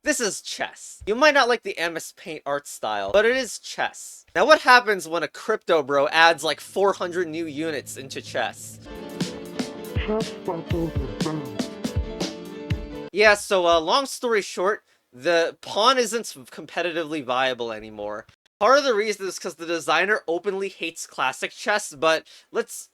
This is chess. You might not like the MS Paint art style, but it is chess. Now what happens when a crypto bro adds like 400 new units into chess? Yeah, so long story short, the pawn isn't competitively viable anymore. Part of the reason is because the designer openly hates classic chess, but let's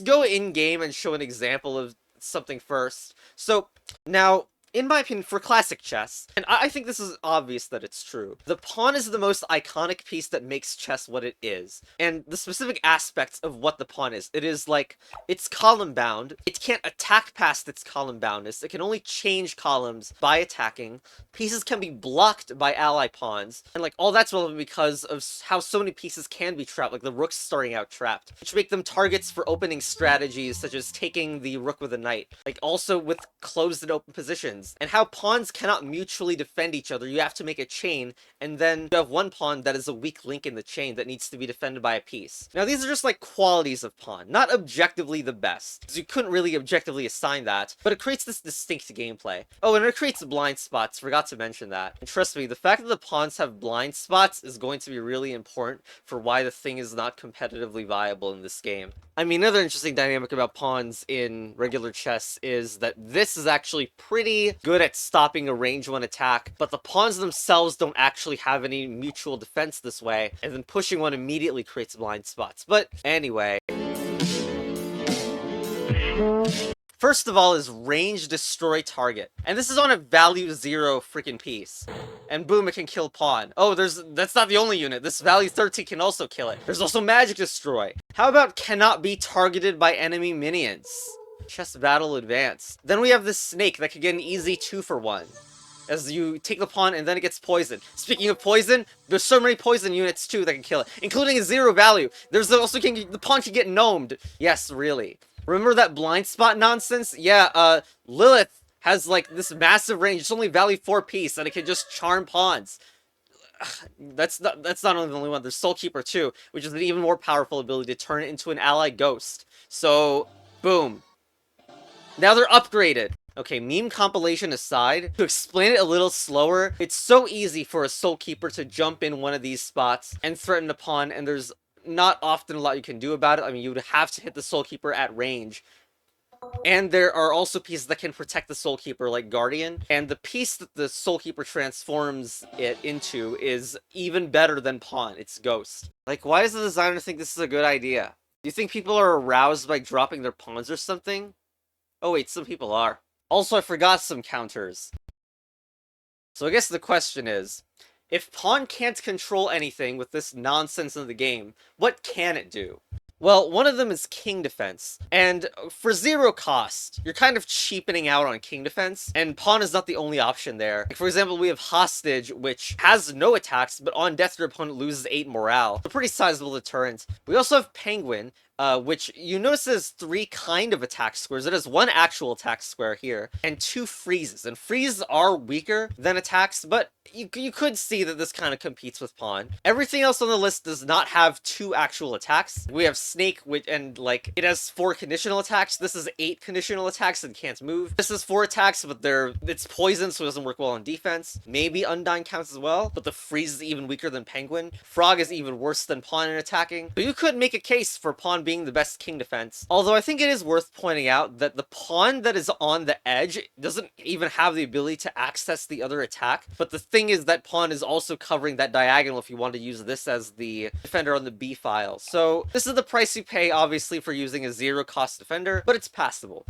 go in-game and show an example of something first. So, now, in my opinion, for classic chess, and I think this is obvious that it's true, the pawn is the most iconic piece that makes chess what it is. And the specific aspects of what the pawn is, it is like, it's column bound, it can't attack past its column boundness, it can only change columns by attacking, pieces can be blocked by ally pawns, and like all that's relevant because of how so many pieces can be trapped, like the rooks starting out trapped, which make them targets for opening strategies such as taking the rook with a knight, like also with closed and open positions, and how pawns cannot mutually defend each other. You have to make a chain, and then you have one pawn that is a weak link in the chain that needs to be defended by a piece. Now these are just like qualities of pawn, not objectively the best, because you couldn't really objectively assign that, but it creates this distinct gameplay. Oh, and it creates blind spots, forgot to mention that. And trust me, the fact that the pawns have blind spots is going to be really important for why the thing is not competitively viable in this game. I mean, another interesting dynamic about pawns in regular chess is that this is actually pretty good at stopping a range 1 attack, but the pawns themselves don't actually have any mutual defense this way, and then pushing one immediately creates blind spots. But anyway. First of all is range destroy target. And this is on a value 0 freaking piece. And boom, it can kill pawn. Oh, that's not the only unit. This value 13 can also kill it. There's also magic destroy. How about cannot be targeted by enemy minions? Chess battle advanced. Then we have this snake that could get an easy 2-for-1. As you take the pawn and then it gets poisoned. Speaking of poison, there's so many poison units too that can kill it, including a 0 value. There's also the pawn can get gnomed. Yes, really. Remember that blind spot nonsense? Yeah, Lilith has like this massive range. It's only value 4 piece and it can just charm pawns. That's not only the only one. There's Soulkeeper too, which is an even more powerful ability to turn it into an ally ghost. So, boom. Now they're upgraded. Okay, meme compilation aside, to explain it a little slower, it's so easy for a Soulkeeper to jump in one of these spots and threaten a pawn, and there's not often a lot you can do about it. I mean, you would have to hit the Soulkeeper at range. And there are also pieces that can protect the Soulkeeper, like Guardian, and the piece that the Soulkeeper transforms it into is even better than Pawn. It's Ghost. Like, why does the designer think this is a good idea? Do you think people are aroused by dropping their pawns or something? Oh wait, some people are. Also, I forgot some counters. So I guess the question is, if pawn can't control anything with this nonsense in the game, what can it do? Well, one of them is king defense, and for 0 cost, you're kind of cheapening out on king defense, and pawn is not the only option there. Like, for example, we have hostage, which has no attacks, but on death your opponent loses 8 morale. A pretty sizable deterrent. We also have penguin, which you notice has 3 kind of attack squares. It has 1 actual attack square here, and 2 freezes. And freezes are weaker than attacks, but you could see that this kind of competes with pawn. Everything else on the list does not have 2 actual attacks. We have snake, which, and like, it has 4 conditional attacks. This is 8 conditional attacks and can't move. This is 4 attacks, but it's poison, so it doesn't work well on defense. Maybe Undyne counts as well, but the freeze is even weaker than penguin. Frog is even worse than pawn in attacking. But you could make a case for pawn being the best king defense. Although I think it is worth pointing out that the pawn that is on the edge doesn't even have the ability to access the other attack. But the thing is that pawn is also covering that diagonal if you want to use this as the defender on the B file. So this is the price you pay, obviously, for using a 0 cost defender, but it's passable.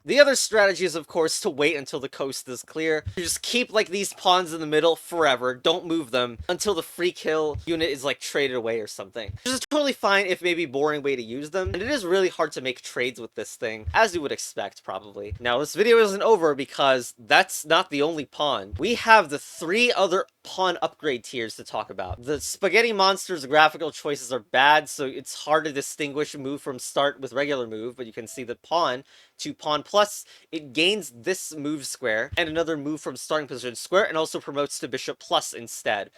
The other strategy is, of course, to wait until the coast is clear. You just keep, like, these pawns in the middle forever. Don't move them until the free kill unit is, like, traded away or something. Which is totally fine if maybe boring way to use them. And it is really hard to make trades with this thing, as you would expect, probably. Now, this video isn't over because that's not the only pawn. We have the 3 other pawn upgrade tiers to talk about. The Spaghetti Monster's graphical choices are bad, so it's hard to distinguish move from start with regular move, but you can see that pawn to pawn plus, it gains this move square and another move from starting position square, and also promotes to bishop plus instead.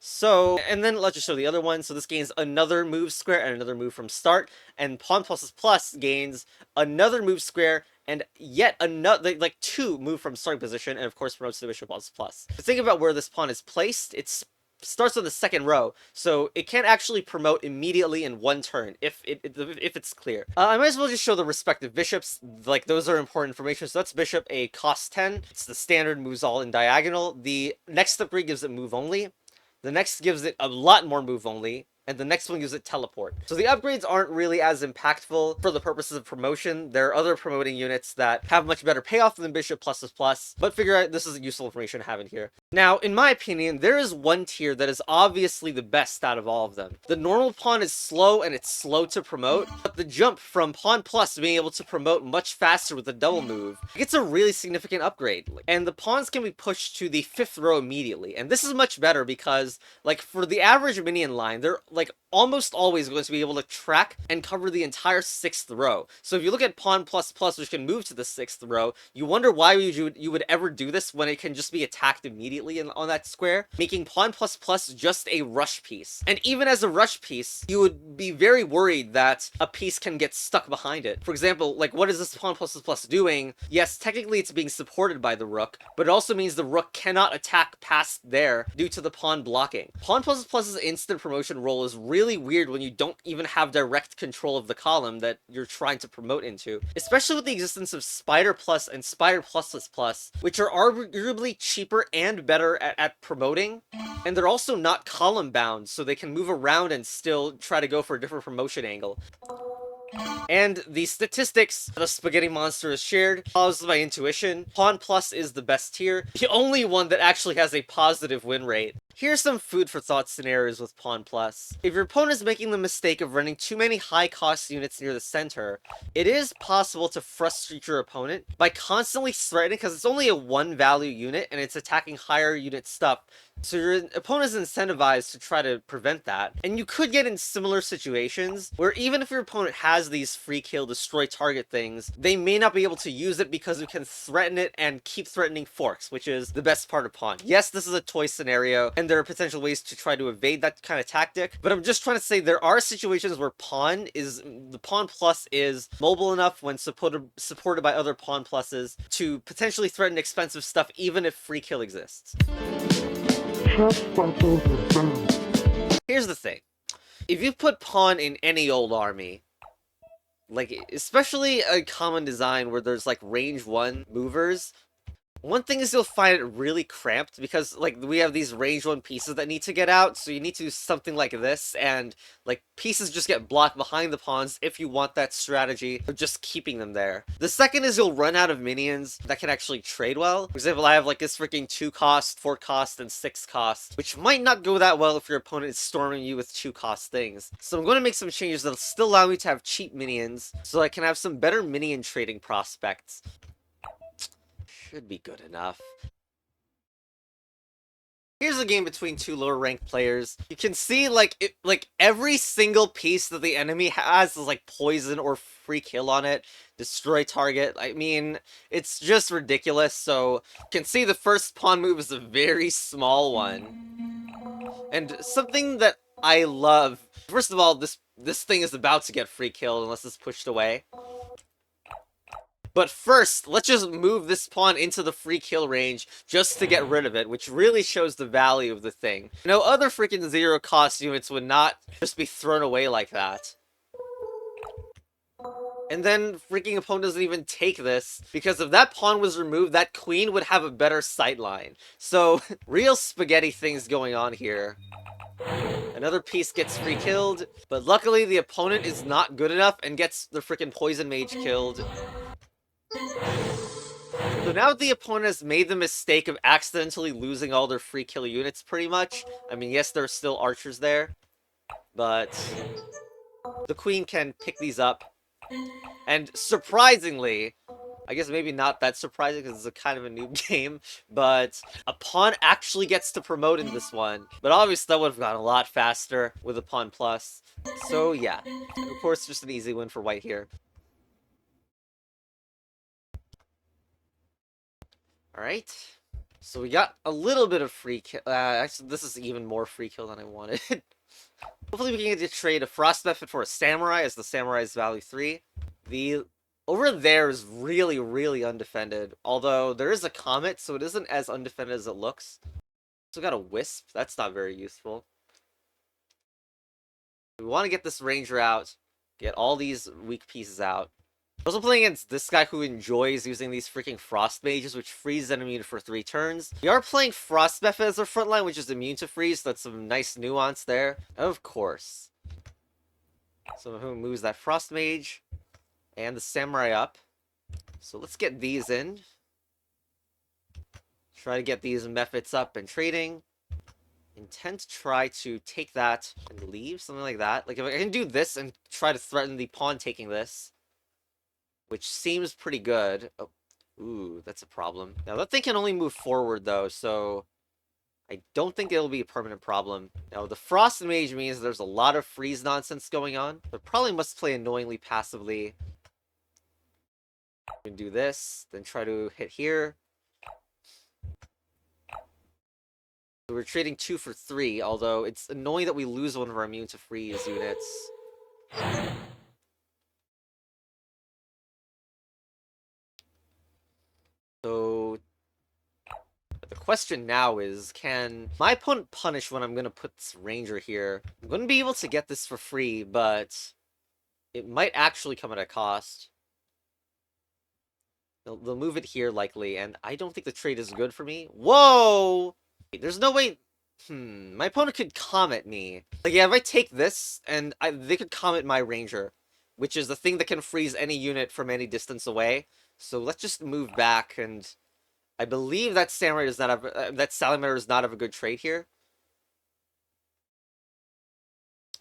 So, and then let's just show the other one. So this gains another move square and another move from start, and pawn plus gains another move square and yet another, like 2 move from starting position, and of course promotes to bishop plus. The thing about where this pawn is placed, it's starts on the second row, so it can't actually promote immediately in one turn if it's clear. I might as well just show the respective bishops, like those are important information. So that's bishop a cost 10. It's the standard, moves all in diagonal. The next upgrade gives it move only. The next gives it a lot more move only. And the next one gives it teleport. So the upgrades aren't really as impactful for the purposes of promotion. There are other promoting units that have much better payoff than Bishop plus, but figure out this is useful information to have in here. Now, in my opinion, there is one tier that is obviously the best out of all of them. The normal pawn is slow and it's slow to promote, but the jump from pawn plus to being able to promote much faster with a double move gets a really significant upgrade. And the pawns can be pushed to the 5th row immediately. And this is much better because, like, for the average minion line, they're like almost always going to be able to track and cover the entire 6th row. So if you look at pawn plus, which can move to the 6th row, you wonder why you would ever do this when it can just be attacked immediately on that square, making pawn plus just a rush piece. And even as a rush piece, you would be very worried that a piece can get stuck behind it. For example, like, what is this pawn plus doing? Yes, technically it's being supported by the rook, but it also means the rook cannot attack past there due to the pawn blocking. Pawn plus's instant promotion role is really weird when you don't even have direct control of the column that you're trying to promote into, especially with the existence of Spider Plus and Spider Plus, which are arguably cheaper and better at promoting, and they're also not column bound, so they can move around and still try to go for a different promotion angle. And the statistics the spaghetti monster has shared follows my intuition. Pawn plus is the best tier, the only one that actually has a positive win rate. Here's some food for thought scenarios with pawn plus. If your opponent is making the mistake of running too many high cost units near the center, it is possible to frustrate your opponent by constantly threatening, because it's only a 1 value unit and it's attacking higher unit stuff. So your opponent is incentivized to try to prevent that. And you could get in similar situations where even if your opponent has these free kill, destroy target things, they may not be able to use it because you can threaten it and keep threatening forks, which is the best part of pawn. Yes, this is a toy scenario, and there are potential ways to try to evade that kind of tactic, but I'm just trying to say there are situations where the pawn plus is mobile enough when supported by other pawn pluses to potentially threaten expensive stuff even if free kill exists. Here's the thing. If you put pawn in any old army, like, especially a common design where there's like range 1 movers, one thing is you'll find it really cramped because, like, we have these range 1 pieces that need to get out, so you need to do something like this, and, like, pieces just get blocked behind the pawns if you want that strategy of just keeping them there. The second is you'll run out of minions that can actually trade well. For example, I have, like, this freaking 2 cost, 4 cost, and 6 cost, which might not go that well if your opponent is storming you with 2 cost things. So I'm going to make some changes that'll still allow me to have cheap minions, so I can have some better minion trading prospects. Should be good enough. Here's a game between 2 lower ranked players. You can see, like, every single piece that the enemy has is like poison or free kill on it, destroy target. I mean, it's just ridiculous. So you can see the first pawn move is a very small one. And something that I love, first of all, this thing is about to get free kill unless it's pushed away. But first, let's just move this pawn into the free kill range just to get rid of it, which really shows the value of the thing. No other freaking 0 cost units would not just be thrown away like that. And then freaking opponent doesn't even take this, because if that pawn was removed, that queen would have a better sightline. So, real spaghetti things going on here. Another piece gets free killed, but luckily the opponent is not good enough and gets the freaking poison mage killed. So now that the opponent has made the mistake of accidentally losing all their free kill units, pretty much. I mean, yes, there are still archers there, but the queen can pick these up. And surprisingly, I guess maybe not that surprising because it's a kind of a noob game, but a pawn actually gets to promote in this one. But obviously that would have gone a lot faster with a pawn plus. So yeah, of course, just an easy win for white here. Alright. So we got a little bit of free kill. Actually, this is even more free kill than I wanted. Hopefully we can get to trade a Frost Method for a Samurai, as the Samurai's value 3. The over there is really, really undefended. Although there is a Comet, so it isn't as undefended as it looks. So we got a Wisp. That's not very useful. We want to get this Ranger out. Get all these weak pieces out. Also playing against this guy who enjoys using these freaking Frost Mages, which freeze enemy for 3 turns. We are playing Frost Method as our front line, which is immune to freeze, so that's some nice nuance there. Of course. So who moves that Frost Mage and the Samurai up. So let's get these in. Try to get these methods up and trading. Intend to try to take that and leave, something like that. Like if I can do this and try to threaten the pawn taking this, which seems pretty good. Oh, ooh, that's a problem. Now that thing can only move forward though, so I don't think it'll be a permanent problem. Now the Frost Mage means there's a lot of freeze nonsense going on. But probably must play annoyingly passively. We can do this, then try to hit here. So we're trading 2 for 3, although it's annoying that we lose one of our immune to freeze units. So the question now is, can my opponent punish when I'm going to put this Ranger here? I'm going to be able to get this for free, but it might actually come at a cost. They'll move it here likely, and I don't think the trade is good for me. Whoa! There's no way... my opponent could Comet me. Like, yeah, if I take this, and they could Comet my Ranger, which is the thing that can freeze any unit from any distance away. So let's just move back, and I believe that Samurai does not have... that Salamander does not have a good trade here.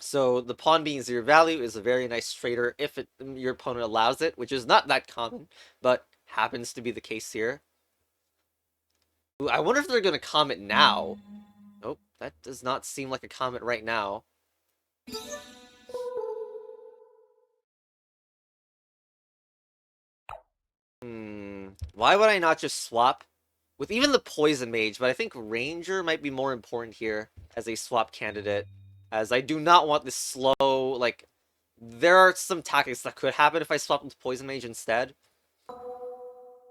So the pawn being 0 value is a very nice trader if your opponent allows it, which is not that common, but happens to be the case here. Ooh, I wonder if they're going to Comet now. Nope, that does not seem like a Comet right now. Why would I not just swap? With even the Poison Mage, but I think Ranger might be more important here as a swap candidate. As I do not want this slow, like... There are some tactics that could happen if I swap into Poison Mage instead.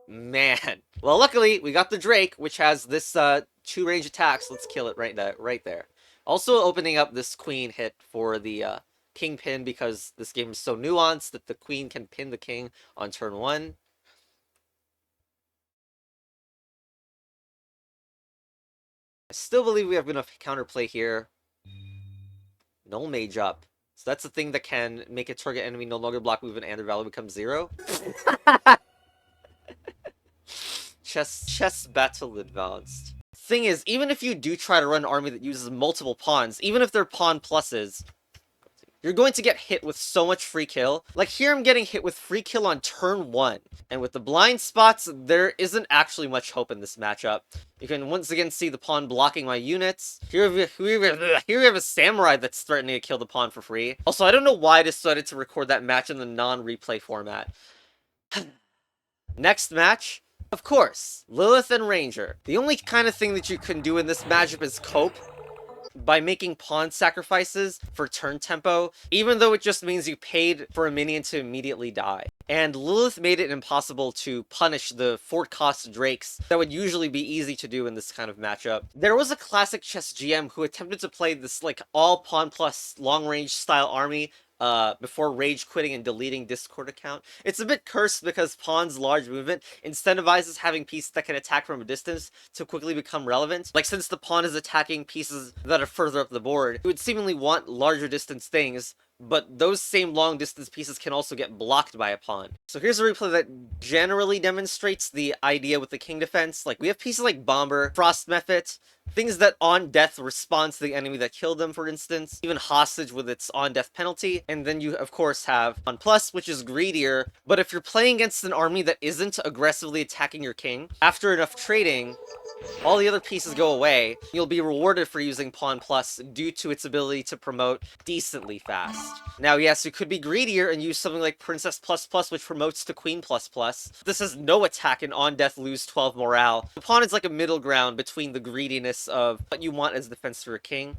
Man. Well, luckily, we got the Drake, which has this 2 range attacks. Let's kill it right there. Also opening up this Queen hit for the King pin, because this game is so nuanced that the Queen can pin the King on turn 1. I still believe we have enough counterplay here. Null Mage up. So that's the thing that can make a target enemy no longer block movement and their value becomes 0. Chess battle advanced. Thing is, even if you do try to run an army that uses multiple pawns, even if they're pawn pluses, you're going to get hit with so much free kill. Like here I'm getting hit with free kill on turn 1. And with the blind spots, there isn't actually much hope in this matchup. You can once again see the pawn blocking my units. Here we have a Samurai that's threatening to kill the pawn for free. Also, I don't know why I decided to record that match in the non-replay format. Next match, of course, Lilith and Ranger. The only kind of thing that you can do in this matchup is cope by making pawn sacrifices for turn tempo, even though it just means you paid for a minion to immediately die. And Lilith made it impossible to punish the Fort cost Drakes that would usually be easy to do in this kind of matchup. There was a classic chess GM who attempted to play this like all pawn plus long range style army before rage quitting and deleting Discord account. It's a bit cursed because pawn's large movement incentivizes having pieces that can attack from a distance to quickly become relevant. Like since the pawn is attacking pieces that are further up the board, you would seemingly want larger distance things, but those same long distance pieces can also get blocked by a pawn. So here's a replay that generally demonstrates the idea with the king defense. Like we have pieces like Bomber, Frost Method, Things that on death respond to the enemy that killed them, for instance. Even hostage with its on death penalty. And then you, of course, have on plus, which is greedier. But if you're playing against an army that isn't aggressively attacking your king, after enough trading, all the other pieces go away. You'll be rewarded for using Pawn Plus due to its ability to promote decently fast. Now, yes, you could be greedier and use something like Princess Plus Plus, which promotes to Queen Plus Plus. This has no attack and on death lose 12 morale. The pawn is like a middle ground between the greediness of what you want as defense for a king.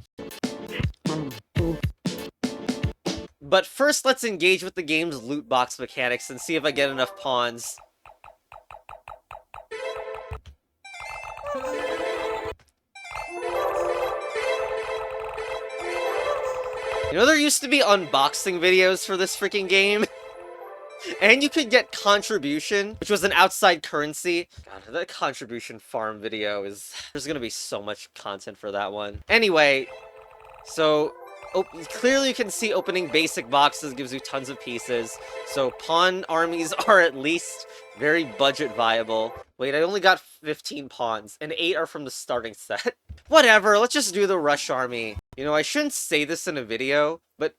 But first, let's engage with the game's loot box mechanics and see if I get enough pawns. You know, there used to be unboxing videos for this freaking game. And you could get contribution, which was an outside currency. God, that contribution farm video is... There's gonna be so much content for that one. Anyway, so... clearly you can see opening basic boxes gives you tons of pieces. So pawn armies are at least very budget viable. Wait, I only got 15 pawns, and 8 are from the starting set. Whatever, let's just do the rush army. You know, I shouldn't say this in a video, but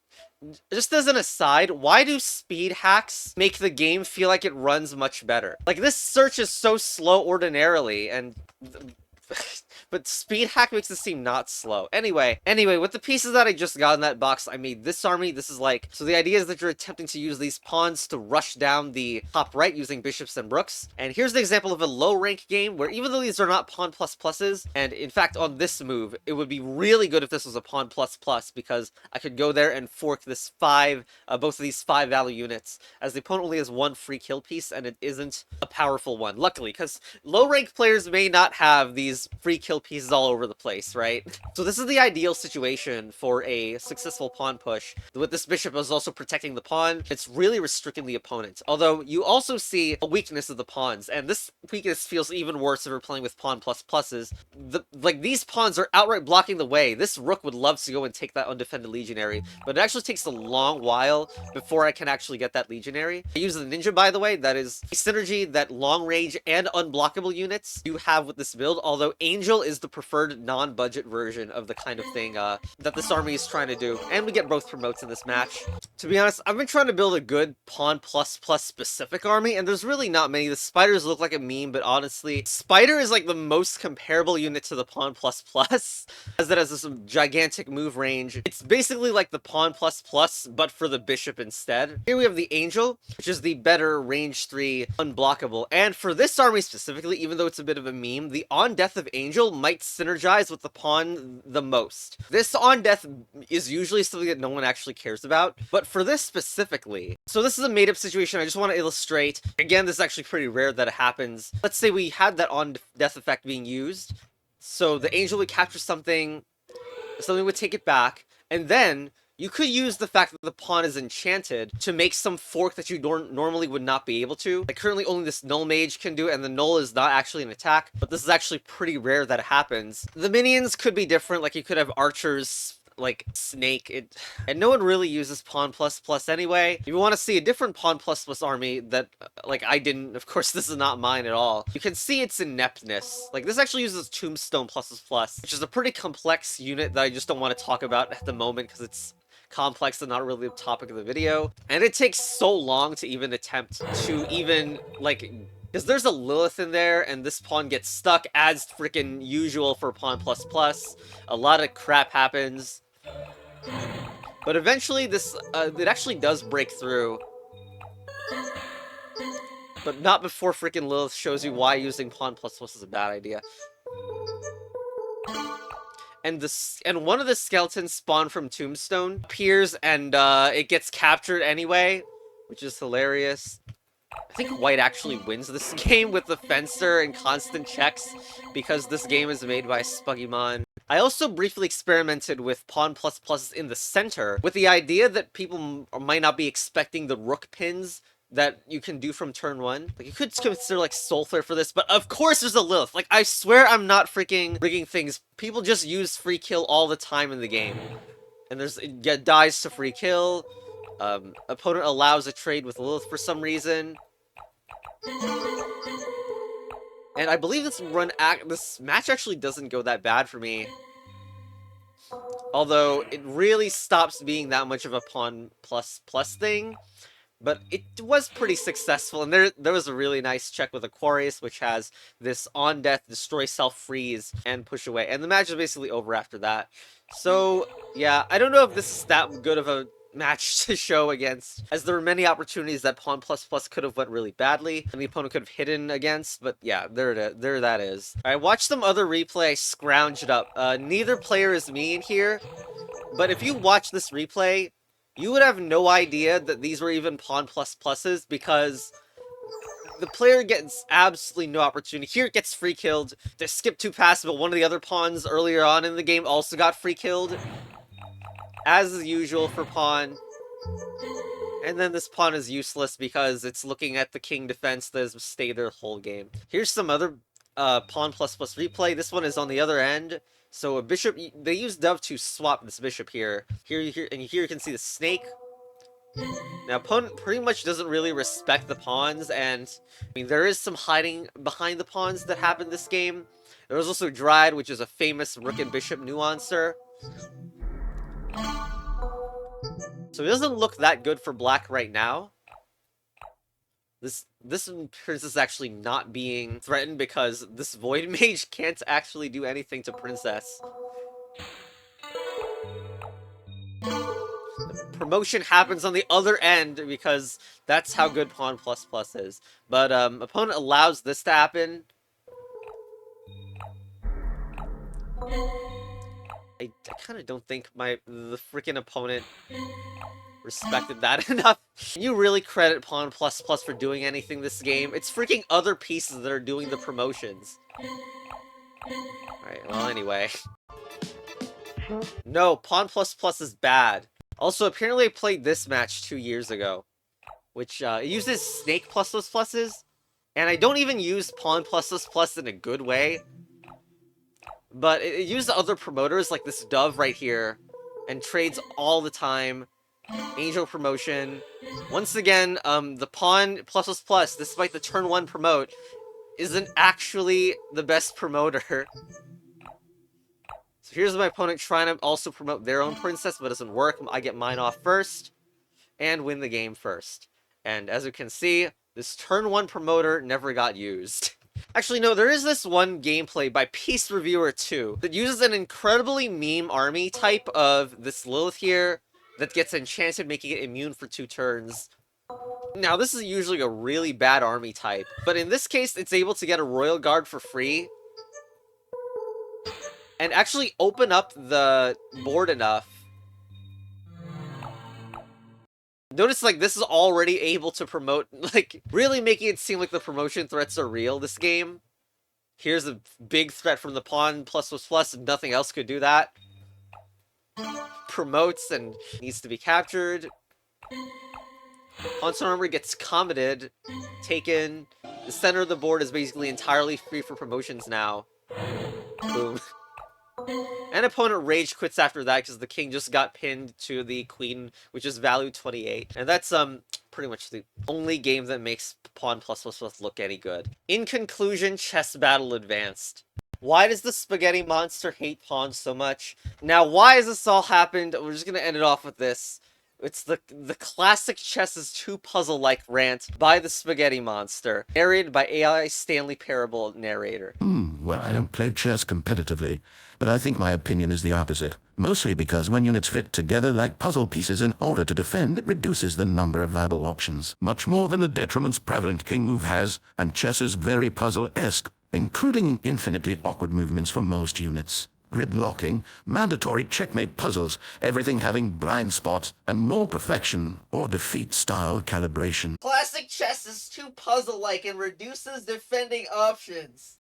just as an aside, why do speed hacks make the game feel like it runs much better? Like, this search is so slow ordinarily, and... but speed hack makes it seem not slow. Anyway, with the pieces that I just got in that box, I made this army. This is like... So the idea is that you're attempting to use these pawns to rush down the top right using bishops and rooks. And here's the example of a low-rank game where even though these are not pawn plus pluses, and in fact on this move, it would be really good if this was a pawn plus plus, because I could go there and fork this both of these 5 value units, as the opponent only has 1 free kill piece, and it isn't a powerful one, luckily, because low-rank players may not have these free kill pieces all over the place, right? So this is the ideal situation for a successful pawn push. With this bishop is also protecting the pawn. It's really restricting the opponent. Although you also see a weakness of the pawns, and this weakness feels even worse if you're playing with pawn plus pluses. Like, these pawns are outright blocking the way. This rook would love to go and take that undefended legionary, but it actually takes a long while before I can actually get that legionary. I use the ninja, by the way. That is a synergy that long range and unblockable units do have with this build, although Angel is the preferred non-budget version of the kind of thing that this army is trying to do. And we get both promotes in this match. To be honest, I've been trying to build a good pawn plus plus specific army, and there's really not many. The spiders look like a meme, but honestly, spider is like the most comparable unit to the pawn plus plus, as it has this gigantic move range. It's basically like the pawn plus plus, but for the bishop instead. Here we have the Angel, which is the better range 3 unblockable. And for this army specifically, even though it's a bit of a meme, the on death of Angel might synergize with the pawn the most. This on death is usually something that no one actually cares about, but for this specifically, so this is a made up situation I just want to illustrate. Again, this is actually pretty rare that it happens. Let's say we had that on death effect being used. So the Angel would capture something would take it back, and then you could use the fact that the pawn is enchanted to make some fork that you normally would not be able to. Like, currently only this null mage can do it, and the null is not actually an attack, but this is actually pretty rare that it happens. The minions could be different, like you could have archers, like snake, and no one really uses pawn plus plus anyway. If you want to see a different pawn plus plus army that, like, I didn't, of course this is not mine at all, you can see its ineptness. Like, this actually uses tombstone plus plus, which is a pretty complex unit that I just don't want to talk about at the moment because it's complex and not really the topic of the video. And it takes so long to even attempt to even, like, because there's a Lilith in there, and this pawn gets stuck, as freaking usual for pawn plus plus. A lot of crap happens. But eventually this, it actually does break through. But not before freaking Lilith shows you why using pawn plus plus is a bad idea. And one of the skeletons spawned from Tombstone appears, and it gets captured anyway, which is hilarious. I think White actually wins this game with the Fencer and constant checks, because this game is made by Spuggymon. I also briefly experimented with pawn plus pluses in the center, with the idea that people might not be expecting the rook pins that you can do from turn 1. Like, you could consider, like, Soulflare for this, but of course there's a Lilith. Like, I swear I'm not freaking rigging things. People just use free kill all the time in the game. And it dies to free kill. Opponent allows a trade with Lilith for some reason. And I believe this match actually doesn't go that bad for me. Although, it really stops being that much of a pawn plus thing. But it was pretty successful, and there was a really nice check with Aquarius, which has this on death, destroy self freeze, and push away. And the match is basically over after that. So, yeah, I don't know if this is that good of a match to show against, as there were many opportunities that pawn plus could have went really badly, and the opponent could have hidden against, but yeah, there that is. I watched some other replay, I scrounged up. Neither player is me in here, but if you watch this replay, you would have no idea that these were even pawn plus pluses, because the player gets absolutely no opportunity. Here it gets free killed. They skip to passable. One of the other pawns earlier on in the game also got free killed, as usual for pawn. And then this pawn is useless because it's looking at the king defense that has stayed there the whole game. Here's some other pawn plus replay. This one is on the other end. So a bishop, they use dove to swap this bishop here. Here you can see the snake. Now, opponent pretty much doesn't really respect the pawns, and I mean, there is some hiding behind the pawns that happened this game. There was also Dryad, which is a famous rook and bishop nuancer. So it doesn't look that good for black right now. This princess is actually not being threatened because this void mage can't actually do anything to princess. The promotion happens on the other end because that's how good pawn plus is. But opponent allows this to happen. I kind of don't think the freaking opponent respected that enough. Can you really credit pawn plus for doing anything this game? It's freaking other pieces that are doing the promotions. Alright, well, anyway. No, pawn plus is bad. Also, apparently I played this match 2 years ago, which it uses snake pluses, and I don't even use pawn plus in a good way. But it used other promoters, like this dove right here, and trades all the time. Angel promotion. Once again, the pawn plus, despite the turn 1 promote, isn't actually the best promoter. So here's my opponent trying to also promote their own princess, but it doesn't work. I get mine off first, and win the game first. And as you can see, this turn 1 promoter never got used. Actually, no, there is this one gameplay by Peace Reviewer 2 that uses an incredibly meme army type of this Lilith here that gets enchanted, making it immune for 2 turns. Now, this is usually a really bad army type, but in this case, it's able to get a Royal Guard for free and actually open up the board enough. Notice, like, this is already able to promote, like, really making it seem like the promotion threats are real this game. Here's a big threat from the pawn plus, and nothing else could do that. Promotes and needs to be captured. Pawnstone Armor gets commented, taken. The center of the board is basically entirely free for promotions now. Boom. And opponent rage quits after that because the king just got pinned to the queen, which is value 28. And that's pretty much the only game that makes pawn plus look any good. In conclusion, chess battle advanced. Why does the spaghetti monster hate pawns so much? Now, why has this all happened? We're just gonna end it off with this. It's the classic chess is too puzzle-like rant by the spaghetti monster, narrated by AI Stanley Parable narrator. Well, I don't play chess competitively, but I think my opinion is the opposite. Mostly because when units fit together like puzzle pieces in order to defend, it reduces the number of viable options, much more than the detriments prevalent king move has, and chess is very puzzle-esque, including infinitely awkward movements for most units. Gridlocking, mandatory checkmate puzzles, everything having blind spots, and more perfection or defeat style calibration. Classic chess is too puzzle-like and reduces defending options.